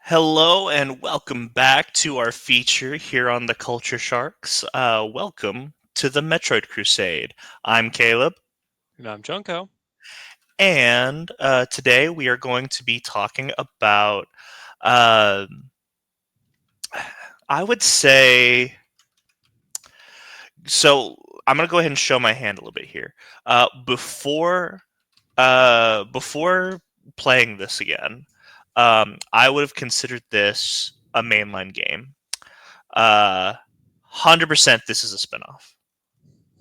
Hello and welcome back to our feature here on the Culture Sharks. Welcome to the Metroid Crusade. I'm Caleb, And I'm Junko. and today we are going to be talking about, uh, I would say, so I'm going to go ahead and show my hand a little bit here. Before playing this again, I would have considered this a mainline game. 100% this is a spinoff.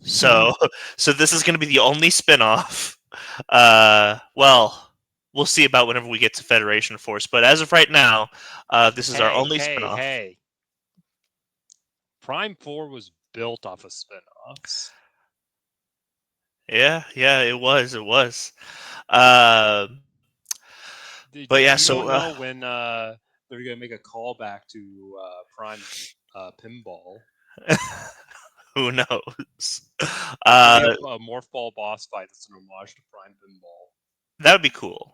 So so this is going to be the only spinoff. Well, we'll see about whenever we get to Federation Force, but as of right now, this is our Hey, only hey, spinoff. hey. Prime 4 was built off of spin-offs. Yeah, it was. Uh, but yeah, You so don't know when they're going to make a callback to Prime Pinball. who knows? There's going to Uh, be a Morph Ball boss fight that's an homage to Prime Pinball. that would be cool.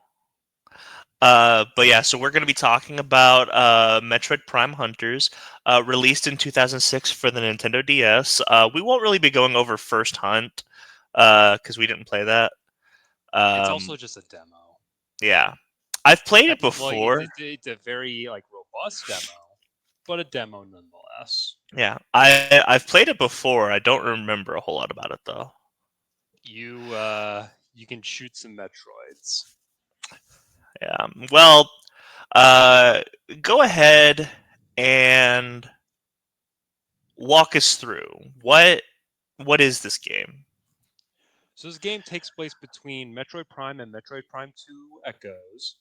But yeah, so we're going to be talking about Metroid Prime Hunters, released in 2006 for the Nintendo DS. We won't really be going over First Hunt because we didn't play that. It's also Um, just a demo. yeah, I've played it Like it's before. it's a very robust demo, but a demo nonetheless. Yeah, I've played it before. I don't remember a whole lot about it though. You can shoot some Metroids. Yeah. Well, uh, go ahead and walk us through what is this game? So this game takes place between Metroid Prime and Metroid Prime 2 Echoes,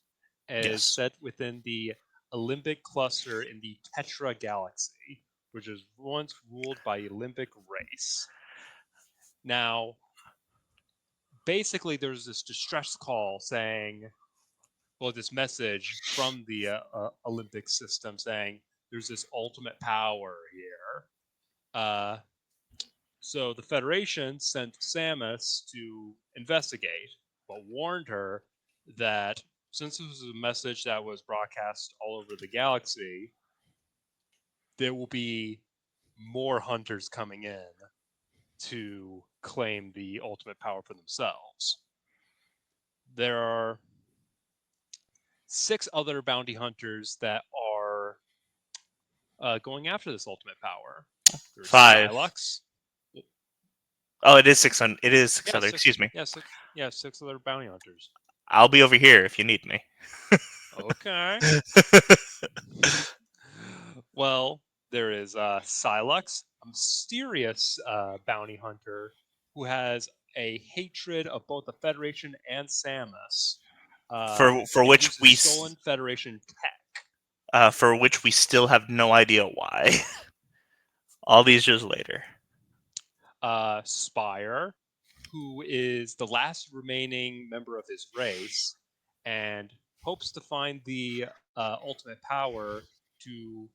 is Yes. set within the Olympic cluster in the Tetra Galaxy, which was once ruled by Olympic race. Now, basically, there's this distress call saying, well, this message from the Olympic system saying there's this ultimate power here. Uh, So the Federation sent Samus to investigate, but warned her that since this was a message that was broadcast all over the galaxy, there will be more hunters coming in to claim the ultimate power for themselves. There are 6 other bounty hunters that are going after this ultimate power. There's Five. Sylux. Oh, it is 600. It is Yeah, 600. six. Excuse me. Yeah, six. Yeah, 6 other bounty hunters. I'll be over here if you need me. Okay. Well, there is Sylux, a mysterious bounty hunter who has a hatred of both the Federation and Samus, for and which uses stolen Federation tech. for which we still have no idea why. All these years later. Spire, who is the last remaining member of his race, and hopes to find the ultimate power to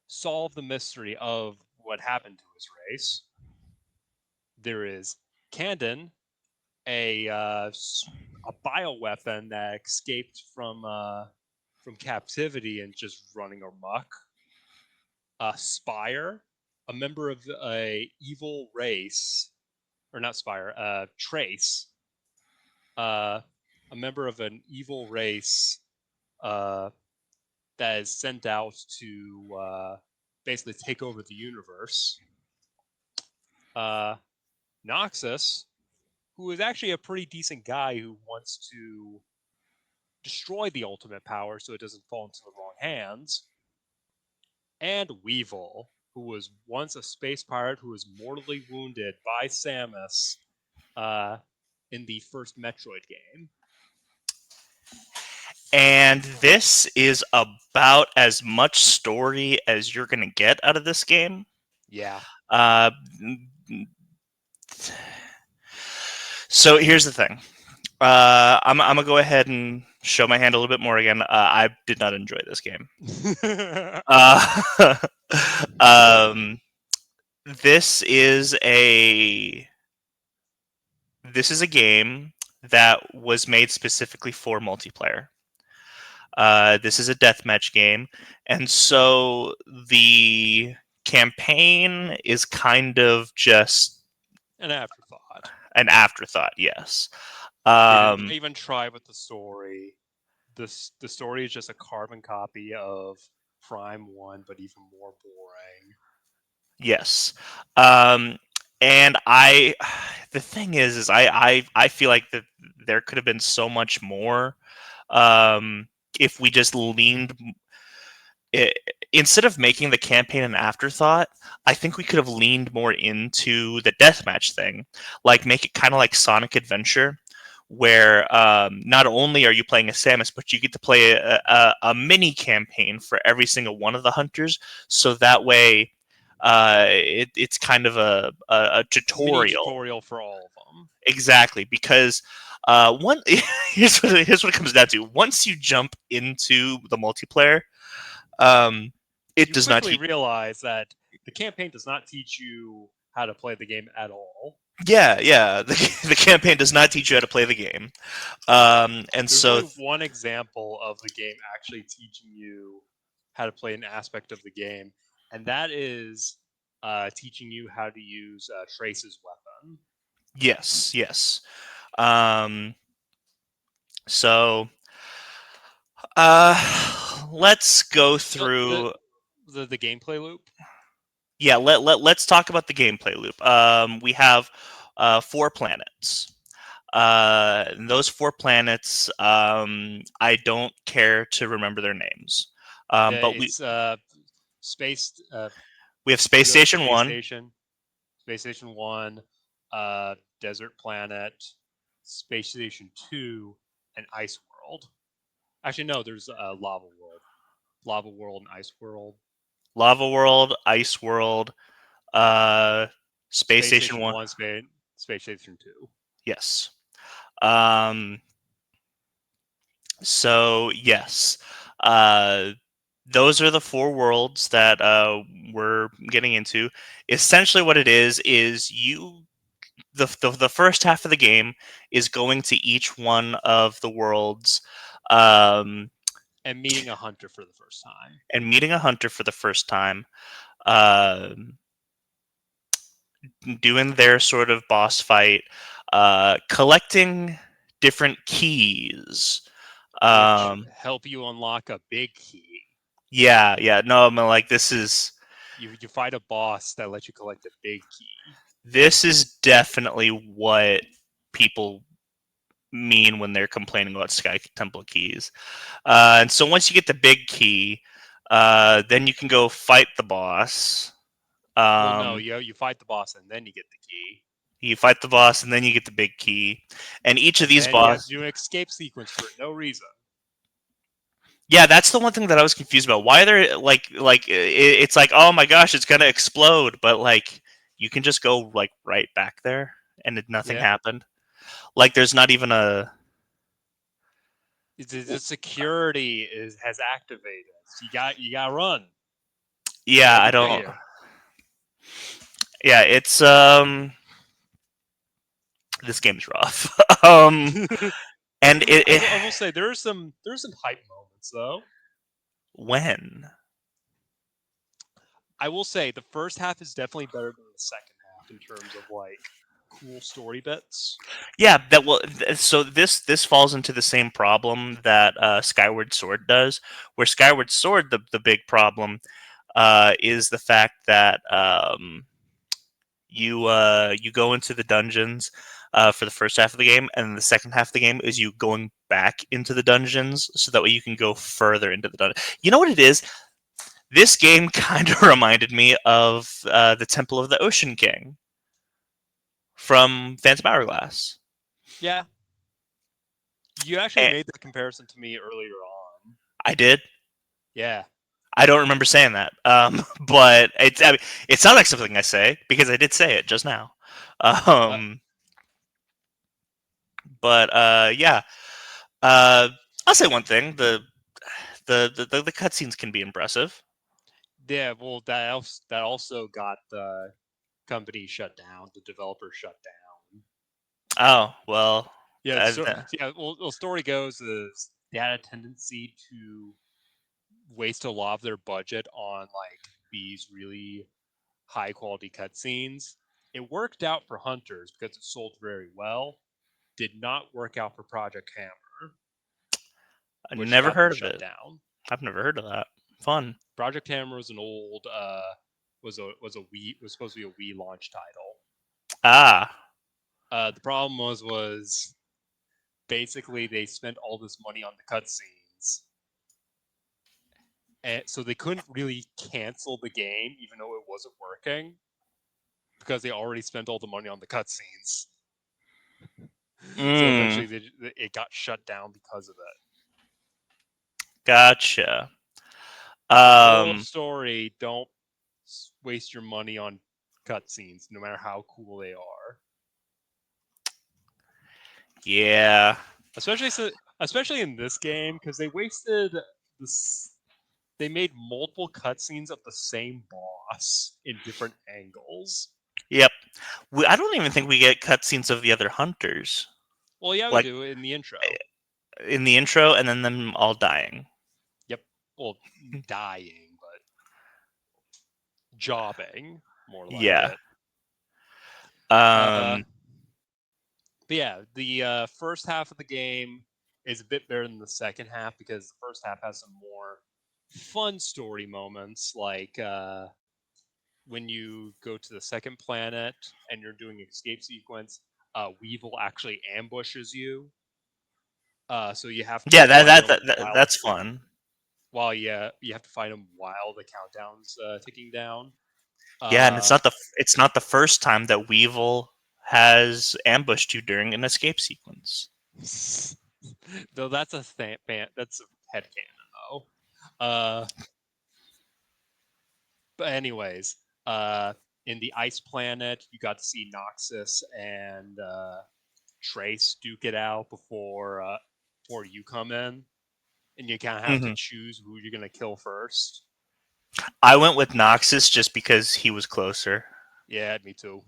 solve the mystery of what happened to his race. There is Candon, a bioweapon that escaped from captivity and just running amok. Spire, a member of a evil race, or not Spire, Trace, uh, a member of an evil race uh, that is sent out to basically take over the universe. Uh, Noxus, who is actually a pretty decent guy who wants to destroy the ultimate power so it doesn't fall into the wrong hands. And Weevil, who was once a space pirate who was mortally wounded by Samus uh, in the first Metroid game. And this is about as much story as you're going to get out of this game. Yeah. Uh, so here's the thing. I'm gonna go ahead and show my hand a little bit more again. I did not enjoy this game. Uh, um, this is a this is a game that was made specifically for multiplayer. This is a deathmatch game, and so the campaign is kind of just An afterthought. an afterthought. Yes. They didn't Um, even try with the story. The story is just a carbon copy of Prime One, but even more boring. yes. Um, and I, the thing is I feel like that there could have been so much more um, if we just leaned it, instead of making the campaign an afterthought, I think we could have leaned more into the deathmatch thing, like make it kind of like Sonic Adventure, where not only are you playing as Samus, but you get to play a mini campaign for every single one of the hunters, so that way it's kind of a Mini tutorial. tutorial for all of them. Exactly, because one here's what it comes down to. Once you jump into the multiplayer, um, it You does not quickly teach. realize that the campaign does not teach you how to play the game at all. Yeah, yeah. The campaign does not teach you how to play the game, and There's so only one example of the game actually teaching you how to play an aspect of the game, and that is teaching you how to use Trace's weapon. yes, yes. Um, so let's go So the through. the gameplay loop. Yeah, let's talk about the gameplay loop. We have four planets. Those four planets, I don't care to remember their names. But It's space. we have Space The Station One, Space Station One, Desert Planet, Space Station Two, and Ice World. Actually, no. There's Lava World, and Ice World. Lava World, Ice World, uh, Space Space Station Station One. One, Space Station Two. Yes. Um, so yes, uh, those are the four worlds that we're getting into. Essentially, what it is you the first half of the game is going to each one of the worlds um, And meeting a hunter for the first time. and meeting a hunter for the first time, uh, doing their sort of boss fight, collecting different keys. Which Um, help you unlock a big key. yeah, yeah. No, I mean, like You fight a boss that lets you collect a big key. this is definitely what people mean when they're complaining about Sky Temple keys. And so once you get the big key, then you can go fight the boss. Well, no, Um, you fight the boss and then you get the key, you fight the boss, and then you get the big key. And each of and these then you have to boss, do an escape sequence for no reason. yeah, that's the one thing that I was confused about. Why they're it's like, oh my gosh, it's gonna explode, but like you can just go like right back there, and nothing Yeah, happened. Like there's not even a. the security is has activated. So you got to run. You Yeah, got to I get don't. there. Yeah, it's this game's rough. um, and I will say there's some hype moments though. when I will say the first half is definitely better than the second half in terms of like cool story bits. yeah, that will. So this falls into the same problem that Skyward Sword does, where Skyward Sword the big problem is the fact that you go into the dungeons for the first half of the game, and the second half of the game is you going back into the dungeons, so that way you can go further into the dungeon. You know what it is? This game kind of reminded me of the Temple of the Ocean King from Phantom Hourglass. Yeah, you actually And made that comparison to me earlier on. I did. Yeah, I don't remember saying that, but I mean, it sounds like something I say because I did say it just now. uh, Um, but yeah, uh, I'll say one thing: the cutscenes can be impressive. yeah. Well, that also got the company shut down. The developer shut down. Oh well, Yeah, uh, so yeah. Well, the story goes is they had a tendency to waste a lot of their budget on like these really high quality cutscenes. It worked out for Hunters because it sold very well. Did not work out for Project Hammer, I which never got them heard of shut it. down. I've never heard of that. Fun. Project Hammer was an old was supposed to be a Wii launch title. Ah. The problem was basically they spent all this money on the cutscenes, and so they couldn't really cancel the game even though it wasn't working because they already spent all the money on the cutscenes. So Mm, eventually, it got shut down because of it. gotcha. So moral of Um, story: don't waste your money on cutscenes, no matter how cool they are. yeah. Especially in this game because they wasted this. They made multiple cutscenes of the same boss in different angles. Yep. I don't even think we get cutscenes of the other hunters. Well, yeah, we Like do in the intro. in the intro, and then them all dying. Yep. Well, dying, but jobbing, more like Yeah. it. Uh, Um, but yeah, the first half of the game is a bit better than the second half because the first half has some more fun story moments, like when you go to the second planet and you're doing an escape sequence. Weevil actually ambushes you, so you have to yeah, find them that's fun. while you have to find them while the countdown's ticking down. Yeah, and Uh, it's not the first time that Weevil has ambushed you during an escape sequence. though that's a that's a headcanon though. Uh, but anyways, uh, in the ice planet, you got to see Noxus and Trace duke it out before you come in, and you kind of have to Hmm. choose who you're gonna kill first. I went with Noxus just because he was closer. Yeah, me too.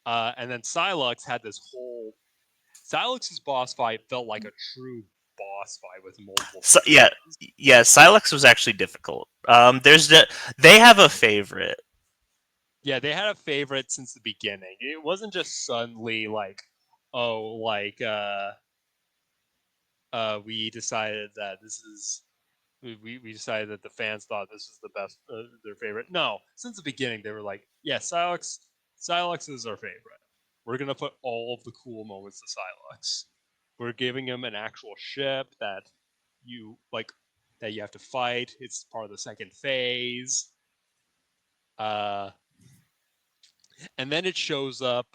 And then Silux had this whole Silux's boss fight felt like a true boss fight with multiple So, yeah, phases. yeah. Silex was actually difficult. They have a favorite. Yeah, they had a favorite since the beginning. It wasn't just suddenly like, oh, like we decided that this is we decided that the fans thought this was the best their favorite. No, since the beginning they were like, yeah, Silex is our favorite. We're gonna put all of the cool moments to Silex. We're giving him an actual ship that you like that you have to fight. It's part of the second phase. Uh, and then it shows up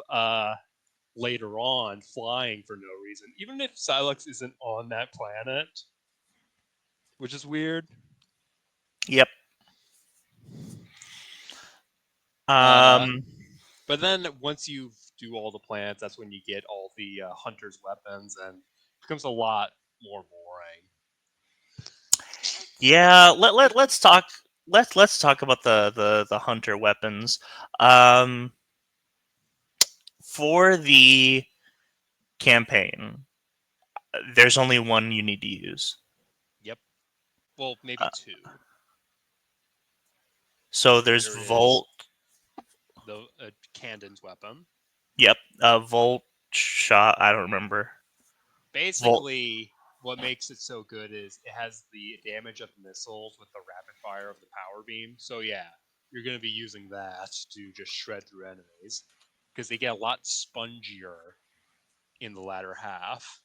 later on flying for no reason, even if Silex isn't on that planet, which is weird. Yep. Uh, Um, but then once you do all the planets, that's when you get all the hunter's weapons, and it becomes a lot more boring. yeah. Let's talk. Let's talk about the hunter weapons. Um, for the campaign, there's only one you need to use. Yep. Well, maybe Uh, two. so there's There is Volt. the Candon's weapon. Yep. Volt shot. I don't remember. Volt. Basically, what makes it so good is it has the damage of missiles with the rapid fire of the power beam. So yeah, you're going to be using that to just shred through enemies because they get a lot spongier in the latter half.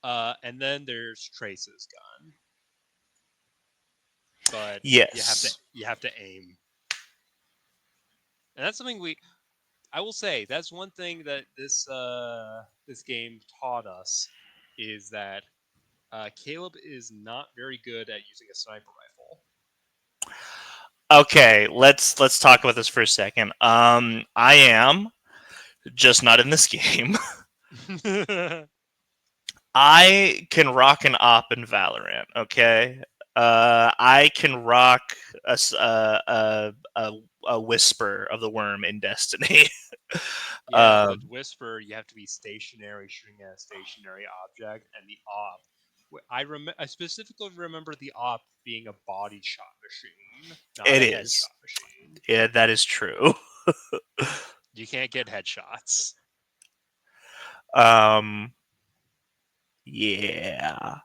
And then there's Trace's gun, but Yes. you have to aim, and that's something we. I will say that's one thing that this game taught us is that Caleb is not very good at using a sniper Okay. Let's talk about this for a second. I am just not in this game. rifle. I can rock an op in Valorant. Okay. I can rock a whisper of the worm in Destiny. Yeah, but um, Whisper, you have to be stationary, shooting at a stationary object, and the op, I specifically remember the op being a body shot machine, not It a is. headshot machine. Yeah, that is true. You can't get headshots. um, yeah,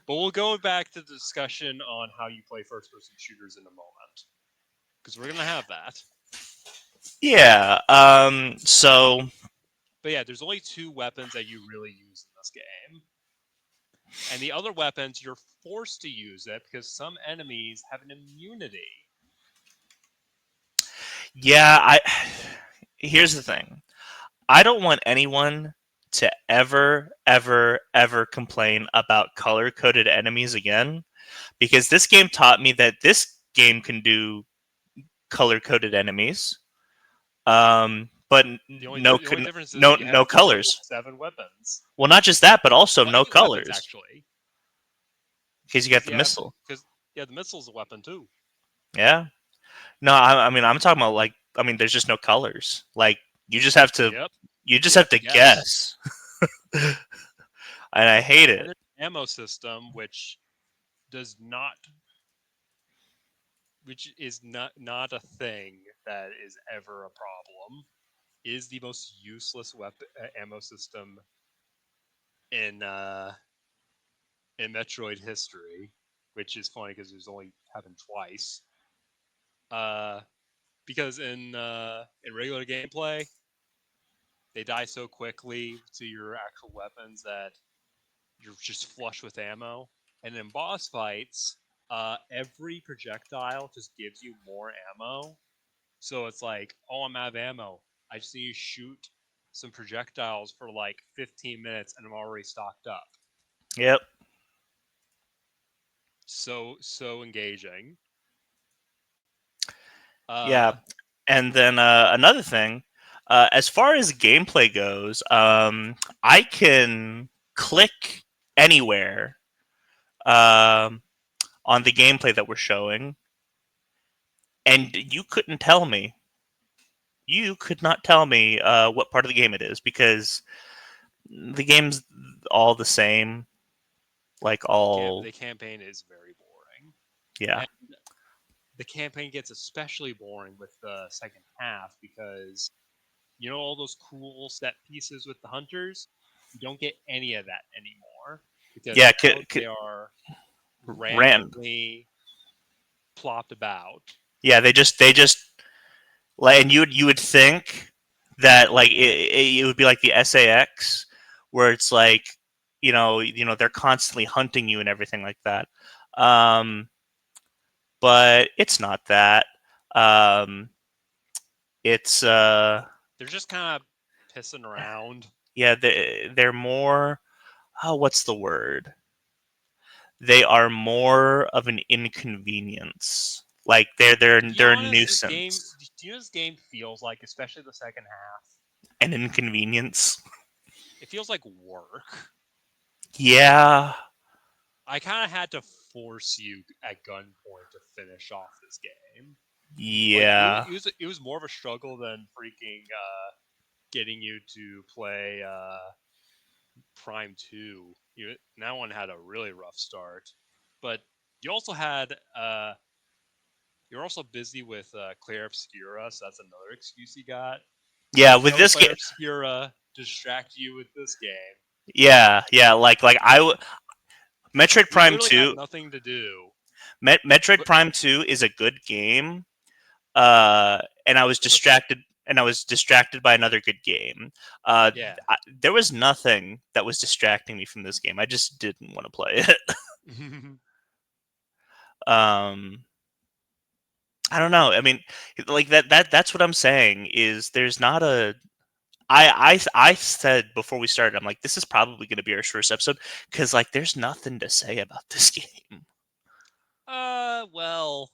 But we'll go back to the discussion on how you play first person shooters in a moment. Because we're going to have that. yeah. So But yeah, there's only two weapons that you really use in this game. And the other weapons, you're forced to use it because some enemies have an immunity. yeah, I. Here's the thing. I don't want anyone to ever complain about color coded enemies again because this game taught me that this game can do color coded enemies. But The only difference is you have no a total of colors. 7 weapons. Well, not just that, but also Well, no 8 weapons colors actually, because you got because the missile. the missile's a weapon too. Yeah. No, I mean I'm talking about like I mean there's just no colors. Like you just have to Yep, you just you have have to to guess. guess, and I hate And it. there's an ammo system does not, which is not a thing that is ever a problem. Is the most useless weapon ammo system in Metroid history, which is funny because it's only happened twice. Uh, because in regular gameplay, they die so quickly to your actual weapons that you're just flush with ammo. And in boss fights, every projectile just gives you more ammo. So it's like, oh, I'm out of ammo. I just need to shoot some projectiles for like 15 minutes and I'm already stocked up. Yep. So engaging. Yeah. Uh, And then another thing, as far as gameplay goes, I can click anywhere um, on the gameplay that we're showing, and you couldn't tell me. You could not tell me what part of the game it is because the game's all the same. Like all, the campaign is very boring. yeah, And the campaign gets especially boring with the second half because you know all those cool set pieces with the hunters? You don't get any of that anymore because yeah, now they are ran. randomly plopped about. Yeah, they just like, and you would think that like it would be like the SAX, where it's like they're constantly hunting you and everything like that. Um, but it's not that. Um, it's They're just kind of pissing around. yeah, they're more. Oh, what's the word? They are more of an inconvenience. Like To be they're a honest, this game, nuisance. do you know this game feels like, especially the second half, An inconvenience. it feels like work. Yeah, I kind of had to force you at gunpoint to finish off this game. Like yeah, it was more of a struggle than freaking getting you to play Prime 2. That one had a really rough start, but you also had you're also busy with Claire Obscura, so that's another excuse you got. yeah. With Tell this Claire game, Obscura to distract you with this game. yeah. Like Metroid We Prime literally had Two. nothing to do. Metroid But Prime Two is a good game. And I was it's a distracted. And I was distracted by another good game. Uh, yeah. there was nothing that was distracting me from this game. I just didn't want to play it. um, I don't know. I mean, like that's what I'm saying is there's not a I said before we started, I'm like, this is probably going to be our shortest episode because like there's nothing to say about this game. Well,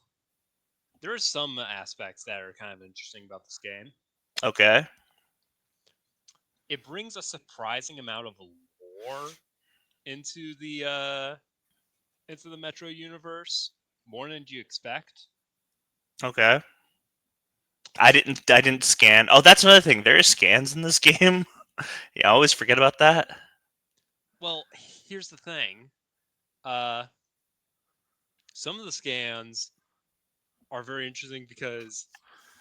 there are some aspects that are kind of interesting about this game. Okay, It brings a surprising amount of lore into the Metro universe, more than you expect. okay. I didn't scan. Oh, that's another thing. There are scans in this game. Yeah, I always forget about that. Well, here's the thing. Uh, some of the scans are very interesting because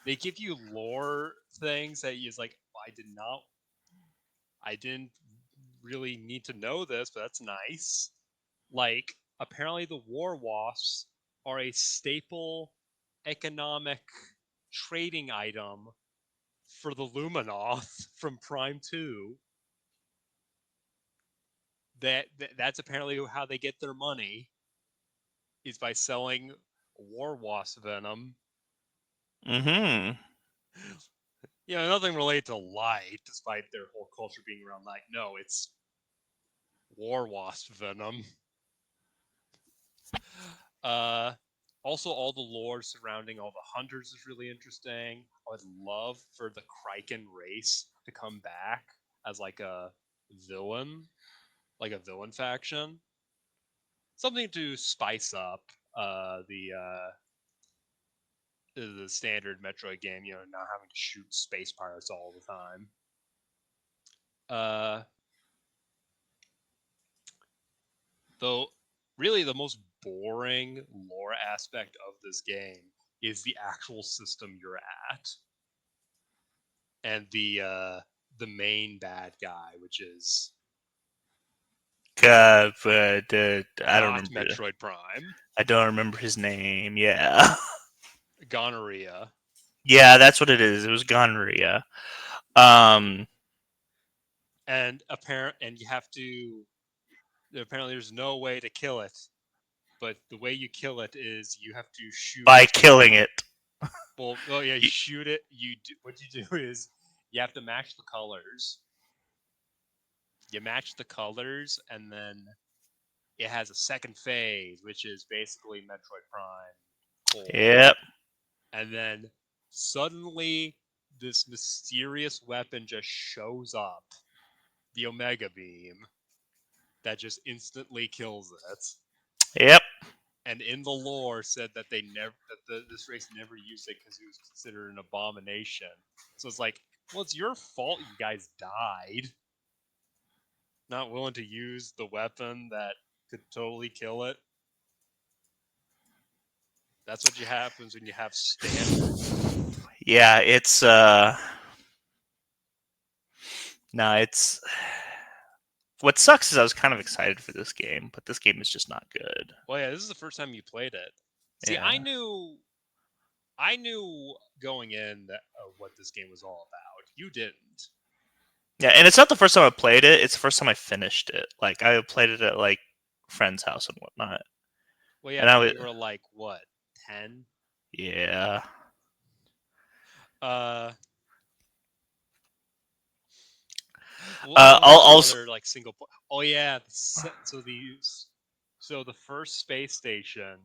they give you lore things that is like, I didn't really need to know this, but that's nice. Like, apparently the war wasps are a staple economic trading item for the Luminoth from Prime 2. That's apparently how they get their money is by selling war wasp venom. Mm-hmm. Nothing related to light, despite their whole culture being around light. No, it's war wasp venom. Uh, Also, all the lore surrounding all the hunters is really interesting. I would love for the Kraken race to come back as villain, like a villain faction. Something to spice up uh, the uh, the standard Metroid game. Not having to shoot space pirates all the time. Uh, though, really, the most boring lore aspect of this game is the actual system you're at and the main bad guy, which is But I don't not remember. Metroid Prime, I don't remember his name. Yeah. gonorrhea. Yeah, that's what it is. It was gonorrhea. Um, And you have to. Apparently, there's no way to kill it, but the way you kill it is you have to shoot by it. killing it. Well, yeah, you shoot it. What you do is you have to match the colors. You match the colors, and then it has a second phase, which is basically Metroid Prime Yep. and then suddenly this mysterious weapon just shows up, the Omega Beam, that just instantly kills it. Yep. And in the lore said that this race never used it because it was considered an abomination. So it's like, well, it's your fault you guys died. Not willing to use the weapon that could totally kill it. That's what happens when you have standards. Yeah, it's no, it's what sucks is I was kind of excited for this game, but this game is just not good. Well, yeah, this is the first time you played it. See, Yeah. I knew going in what this game was all about. You didn't. Yeah, and it's not the first time I played it, it's the first time I finished it. Like I played it at like friend's house and whatnot. Well, yeah, And I when was you were like what, 10? yeah. Uh, what are some Also other like single? Oh yeah, so the first space station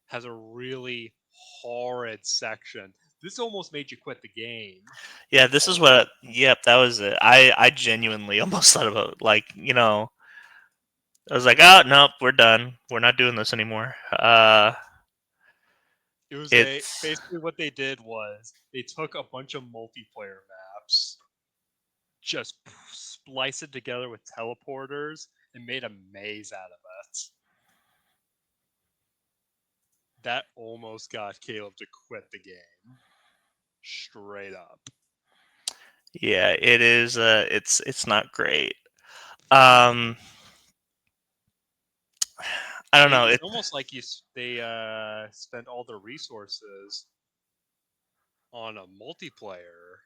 has a really horrid section. This almost made you quit the game. yeah, this is what yep, that was it. I genuinely almost thought about I was like, "Oh, nope, we're done. We're not doing this anymore." It was It's basically what they did was they took a bunch of multiplayer maps, just splice it together with teleporters, and made a maze out of it. That almost got Caleb to quit the game. Straight up. yeah, it is it's not great. Um I don't know. It's almost like they spent all their resources on a multiplayer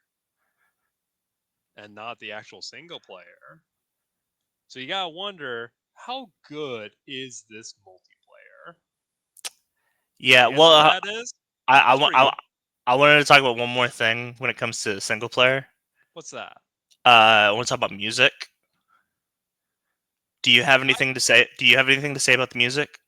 and not the actual single player. So you gotta wonder, how good is this multiplayer? Yeah, The answer well to that is I I it's want pretty good. I wanted to talk about one more thing when it comes to single player. What's that? I want to talk about music. Do you have I anything to say? Do you have anything to say about the music?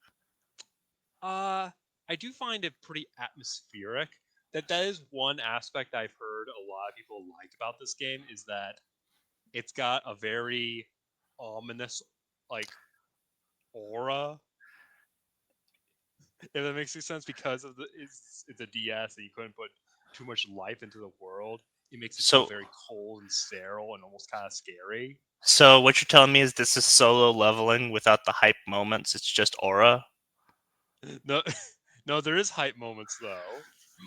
uh I do find it pretty atmospheric. That is one aspect I've heard a lot of people like about this game is that it's got a very ominous like aura, if that makes any sense, because it's a DS and you couldn't put too much life into the world. it makes it feel So very cold and sterile and almost kind of scary. so what you're telling me is this is solo leveling without the hype moments. It's just aura. No, no, there is hype moments though,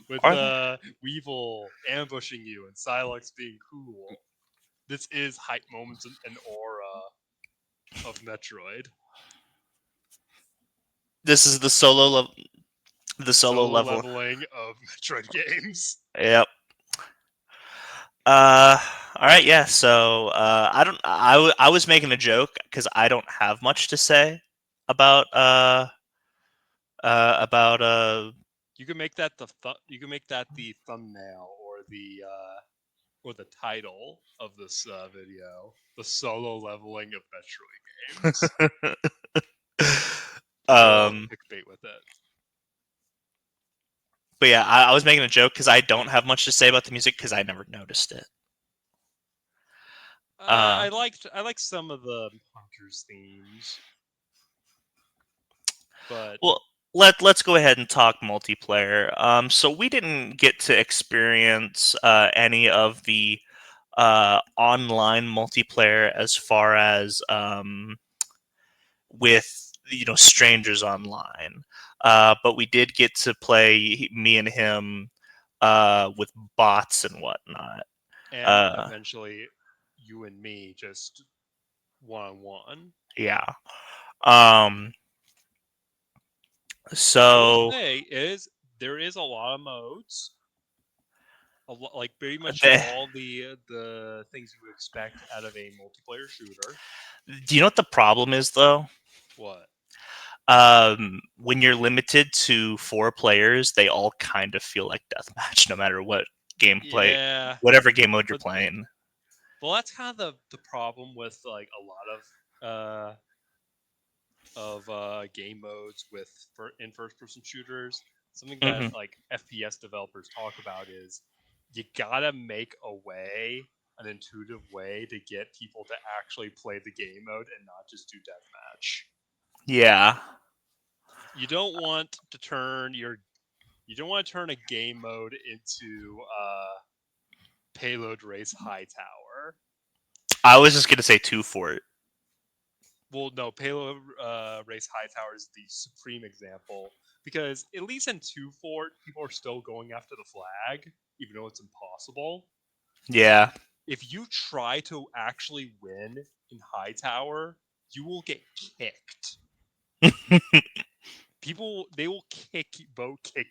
with Are there? Weevil ambushing you and Silex being cool. This is hype moments and aura of Metroid. This is the solo Solo level. leveling of Metroid games. Yep. Uh, all right, yeah. So, I don't. I was making a joke because I don't have much to say about about You can make that you can make that the thumbnail or the title of this video, the solo leveling of Metroid games. Go all um. clickbait with it. But yeah, I was making a joke because I don't have much to say about the music because I never noticed it. Uh, I liked some of the Hunters themes, but well, let's go ahead and talk multiplayer. So we didn't get to experience any of the online multiplayer as far as with strangers online. But we did get to play me and him with bots and whatnot. and Uh, eventually you and me just one on one. yeah. Um, I will so say is there is a lot of modes, like pretty much the, all the things you would expect out of a multiplayer shooter. do you know what the problem is though? What? When you're limited to 4 players, they all kind of feel like deathmatch, no matter what gameplay, Yeah, whatever game mode you're but playing. well, that's kind of the problem with like a lot of game modes with in first person shooters. Something that Hmm. like FPS developers talk about is you gotta make a way, an intuitive way to get people to actually play the game mode and not just do deathmatch. Yeah, You don't want to turn your you don't want to turn a game mode into payload race high tower. I was just gonna say 2 Fort. Well, no, payload race high tower is the supreme example because at least in two fort, people are still going after the flag, even though it's impossible. Yeah. If you try to actually win in high tower, you will get kicked. People they will kick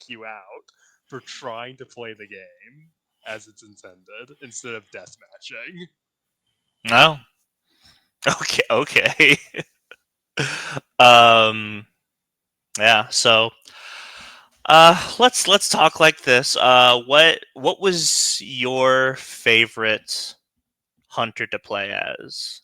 you out for trying to play the game as it's intended instead of death matching. No. Okay. Okay. um. Yeah. So, let's talk like this. What was your favorite hunter to play as?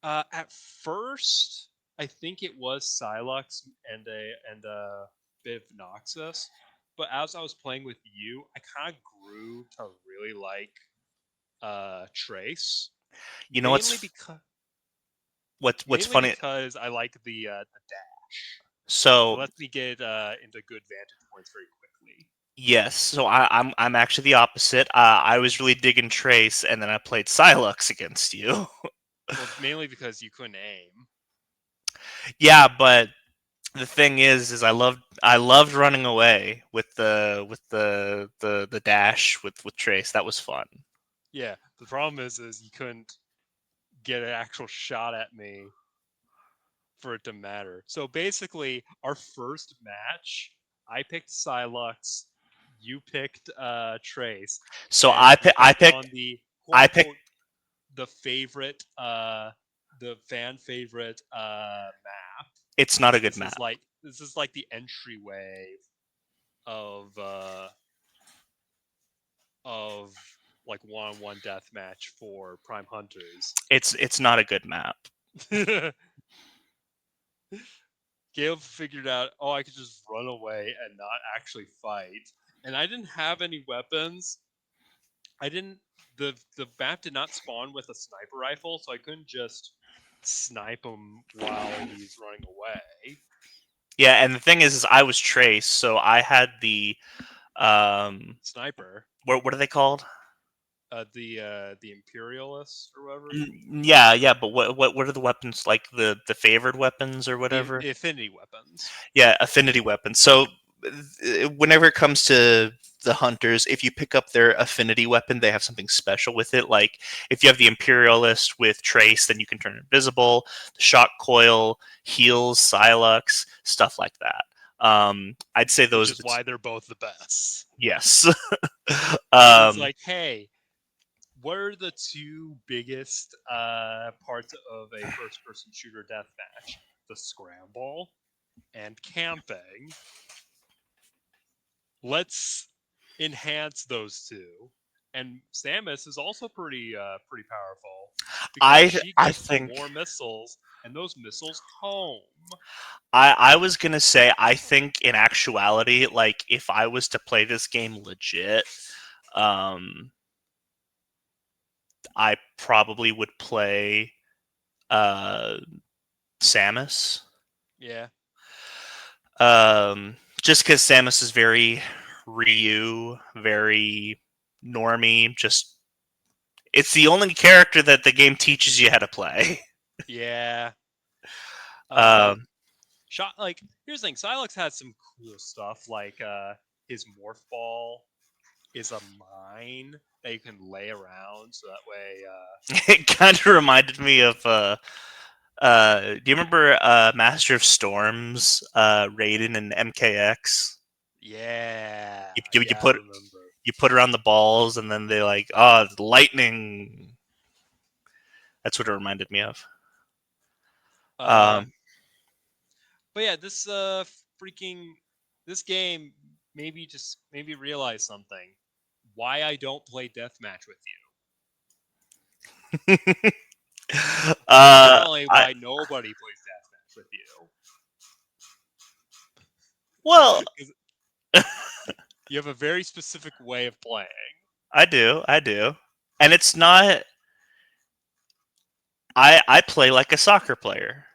At first, I think it was Silux and a bit of Noxus, but as I was playing with you, I kind of grew to really like Trace, You know what's mainly funny? because I like the dash. It So lets me get into good vantage points very quickly. yes. So I'm actually the opposite. I was really digging Trace, and then I played Silux against you. Well, mainly because you couldn't aim. Yeah, but the thing is I loved running away with the dash with Trace. That was fun. Yeah, the problem is you couldn't get an actual shot at me for it to matter. So basically, our first match, I picked Silux, you picked Trace, So and I we pi- I hopped picked on the quote I picked unquote the favorite the fan favorite map. it's not a good This is map. like the entryway of of like one-on-one death match for Prime Hunters. It's not a good map. Gale figured out, oh, I could just run away and not actually fight. And I didn't have any weapons. I didn't. The map did not spawn with a sniper rifle, so I couldn't just snipe him while he's running away. Yeah, and the thing is I was Trace, so I had the um Sniper. what are they called? The imperialists or whatever you mean. Yeah, yeah, but what are the weapons like the favored weapons or The whatever? affinity weapons. Yeah, affinity weapons. So whenever it comes to the hunters, if you pick up their affinity weapon, they have something special with it. Like if you have the Imperialist with Trace, then you can turn invisible. The shock coil heals Silux, stuff like that. I'd say Which those are is the why they're both the best. yes. Because it's um, like, hey, what are the two biggest parts of a first-person shooter deathmatch? The scramble and camping. Let's enhance those two. And Samus is also pretty powerful because she I gets think more missiles, and those missiles home. I was gonna say I think in actuality, like if I was to play this game legit, um, I probably would play uh, Samus. Yeah, Just because Samus is very Ryu, very normy. Just it's the only character that the game teaches you how to play. yeah. Um, Um, shot like here's the thing. Silex has some cool stuff like his morph ball is a mine that you can lay around, so that way. it kind of reminded me of. Do you remember Master of Storms, Raiden, and MKX? Yeah, You yeah, I put remember. you put her on the balls, and then they like, oh, lightning. That's what it reminded me of. Uh, Um, but yeah, this freaking this game maybe realize something. Why I don't play deathmatch with you. uh, Apparently, I why nobody plays deathmatch with you. well, 'Cause you have a very specific way of playing. I do, and it's not. I play like a soccer player.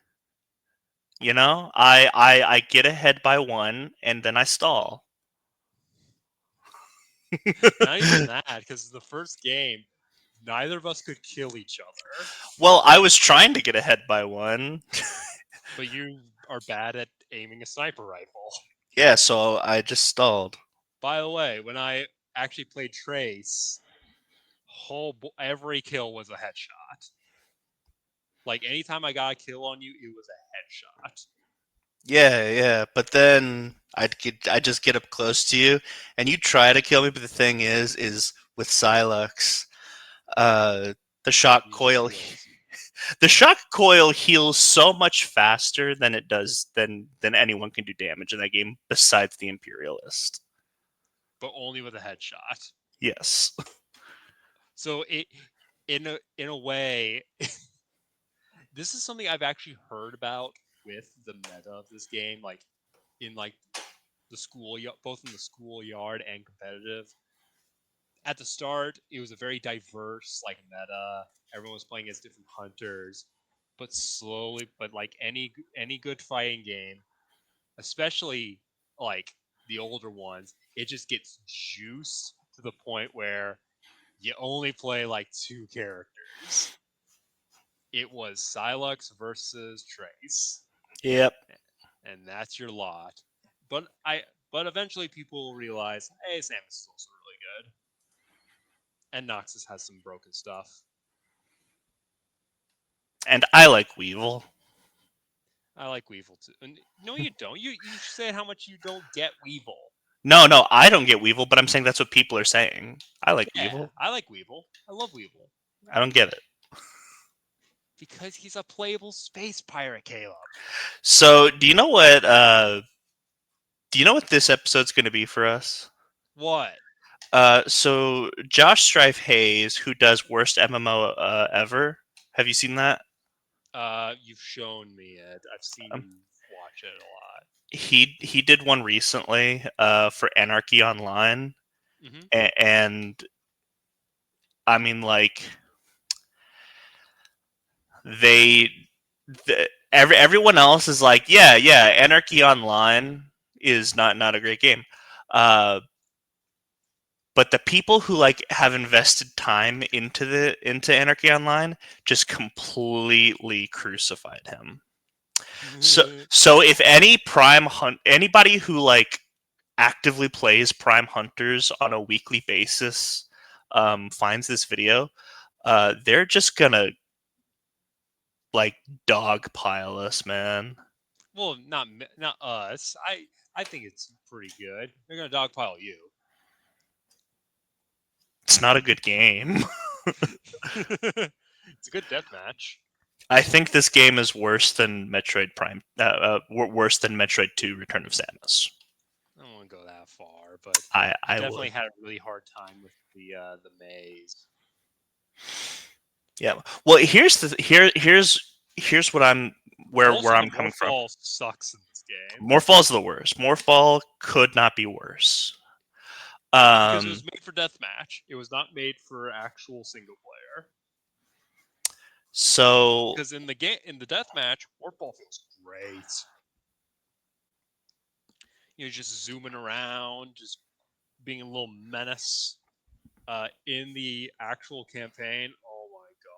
You know, I get ahead by one, and then I stall. Not even that, because the first game, neither of us could kill each other. Well, I was trying to get ahead by one. But you are bad at aiming a sniper rifle. Yeah, so I just stalled. By the way, when I actually played Trace, every kill was a headshot. Like anytime I got a kill on you, it was a headshot. Yeah, yeah, but then I just get up close to you, and you try to kill me. But the thing is with Silux, uh, the shock He just coil, heals, the shock coil heals so much faster than it does than anyone can do damage in that game besides the Imperialist. but only with a headshot. Yes. So it, in a way, this is something I've actually heard about with the meta of this game, like in like the both in the schoolyard and competitive. At the start, it was a very diverse like meta. Everyone was playing as different hunters, but slowly, but like any good fighting game, especially like the older ones, it just gets juiced to the point where you only play like two characters. It was Silux versus Trace, Yep. and that's your lot. But but eventually people will realize, hey, Samus is also really good, and Noxus has some broken stuff. And I like Weevil. I like Weevil too. And no, you don't. You said how much you don't get Weevil. No, no, I don't get Weevil, but I'm saying that's what people are saying. I like Yeah, Weevil. I like Weevil. I love Weevil I don't get it. because he's a playable space pirate, Caleb. So, do you know what this episode's going to be for us? What? So Josh Strife Hayes, who does worst MMO ever. Have you seen that? You've shown me it. I've seen Um, you watch it a lot. he did one recently for Anarchy Online, Mm-hmm. and I mean like they everyone else is like yeah Anarchy Online is not a great game, uh, but the people who like have invested time into Anarchy Online just completely crucified him. So if anybody who like actively plays Prime Hunters on a weekly basis finds this video, they're just gonna like dogpile us, man. Well, not us. I think it's pretty good. They're gonna dogpile you. It's not a good game. It's a good death match. I think this game is worse than Metroid Prime, worse than Metroid 2: Return of Samus. I don't want to go that far, but you I definitely would. had a really hard time with the maze. Yeah. Well, here's what I'm where Also, the I'm coming from. Morphball sucks in this game Morphball's the worst. Morphball could not be worse. because it Um, was made for deathmatch. It was not made for actual single player. so Because in the deathmatch, Morphball feels great. Just zooming around, just being a little menace. In the actual campaign, oh my god.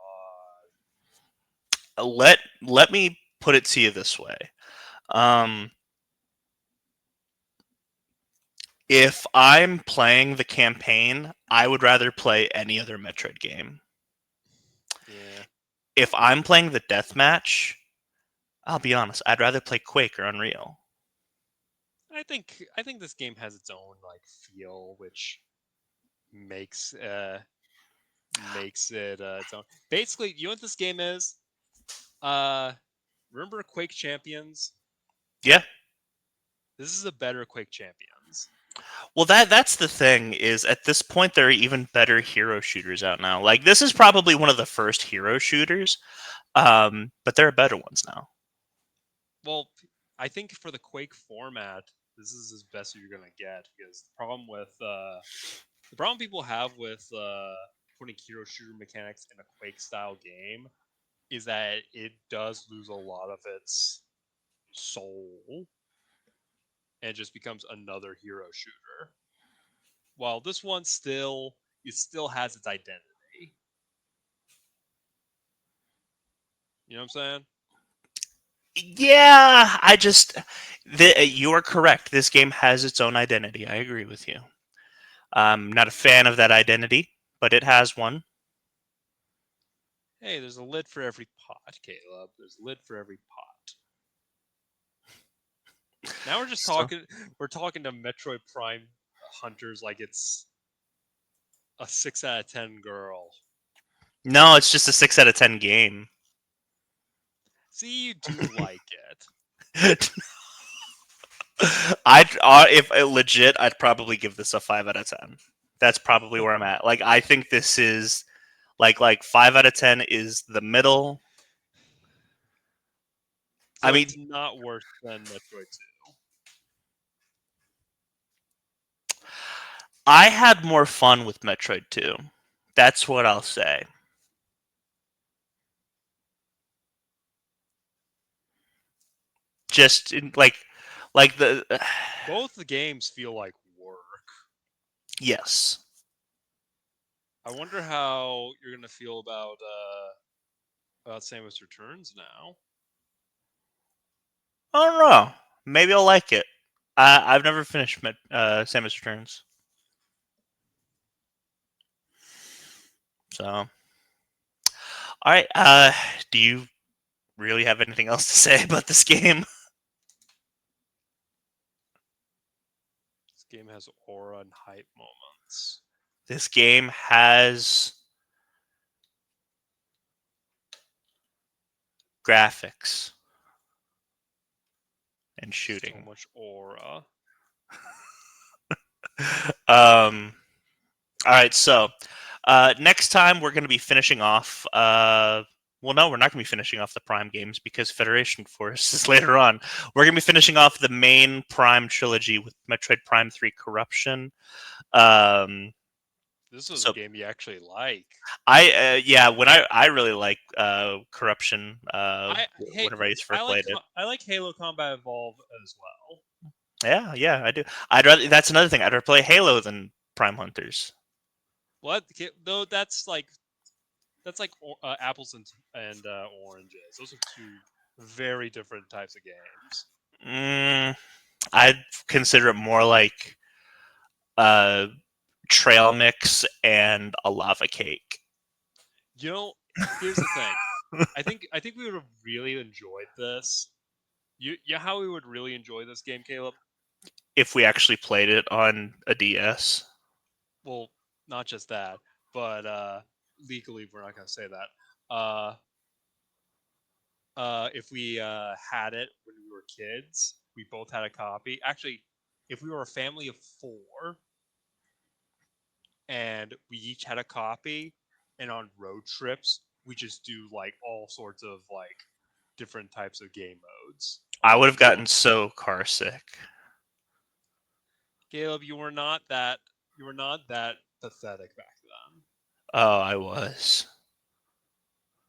let me put it to you this way. Um, if I'm playing the campaign, I would rather play any other Metroid game. Yeah. If I'm playing the deathmatch, I'll be honest, I'd rather play Quake or Unreal. I think this game has its own like feel, which makes makes it its own. Basically, you know what this game is? Uh, remember Quake Champions? Yeah. This is a better Quake Champions. Well, that's the thing is at this point there are even better hero shooters out now. Like this is probably one of the first hero shooters, but there are better ones now. Well, I think for the Quake format, this is as best you're gonna get because the problem people have with putting hero shooter mechanics in a Quake style game is that it does lose a lot of its soul and just becomes another hero shooter. While this one still has its identity. You know what I'm saying? Yeah, you are correct. This game has its own identity. I agree with you. I'm not a fan of that identity, but it has one. Hey, there's a lid for every pot, Caleb. There's a lid for every pot. Now we're just So talking. We're talking to Metroid Prime hunters like it's a 6 out of 10 girl. no, it's just a 6 out of 10 game. See, you do like it. I'd if legit, I'd probably give this a 5 out of 10. That's probably where I'm at. Like I think this is like 5 out of 10 is the middle. I So mean, it's not worse than Metroid 2. I had more fun with Metroid 2. That's what I'll say. Just like the Both the games feel like work. yes. I wonder how you're gonna feel about Samus Returns now. I don't know. Maybe I'll like it. I've never finished Samus Returns, so all right. Do you really have anything else to say about this game? This game has aura and hype moments. This game has graphics and So shooting. much aura. All right, so next time we're going to be finishing off. Well, no, we're not going to be finishing off the Prime games because Federation Force is later on. We're going to be finishing off the main Prime trilogy with Metroid Prime 3 Corruption. Um, This was a so game you actually like. yeah, when I really like Corruption. Whenever I first played it. I like Halo Combat Evolve as well. Yeah, I do. I'd rather. That's another thing. I'd rather play Halo than Prime Hunters. What? Though that's like apples and oranges. Those are two very different types of games. Mm, I'd consider it more like uh, trail mix and a lava cake. You know, here's the thing. I think we would have really enjoyed this. How we would really enjoy this game, Caleb? If we actually played it on a DS. Well, not just that, but legally we're not going to say that. If we had it when we were kids, we both had a copy. Actually, if we were a family of four and we each had a copy, and on road trips we just do like all sorts of like different types of game modes. I would have So, gotten so car sick. Caleb, you were not that pathetic back then. Oh, I was.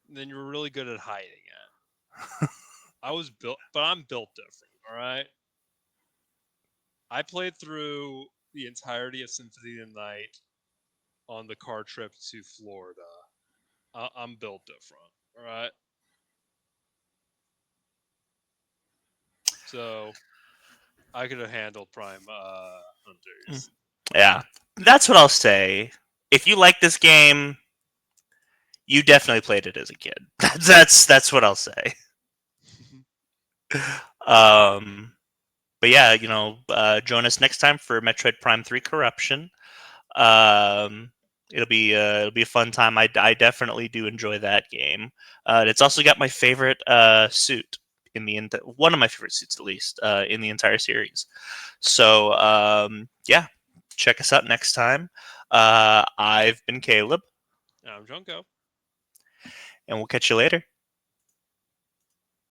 And then you were really good at hiding it. I was built, but I'm built different. All right. I played through the entirety of Symphony of the Night on the car trip to Florida. I'm built different. All right. So I could have handled Prime Mm. Hunters. Yeah, that's what I'll say. If you like this game, you definitely played it as a kid. That's what I'll say. Um, but yeah, join us next time for Metroid Prime 3 Corruption. Um, it'll be a fun time. I definitely do enjoy that game. It's also got my favorite suit in one of my favorite suits at least in the entire series. So yeah, check us out next time. I've been Caleb, I'm Junko. and we'll catch you later.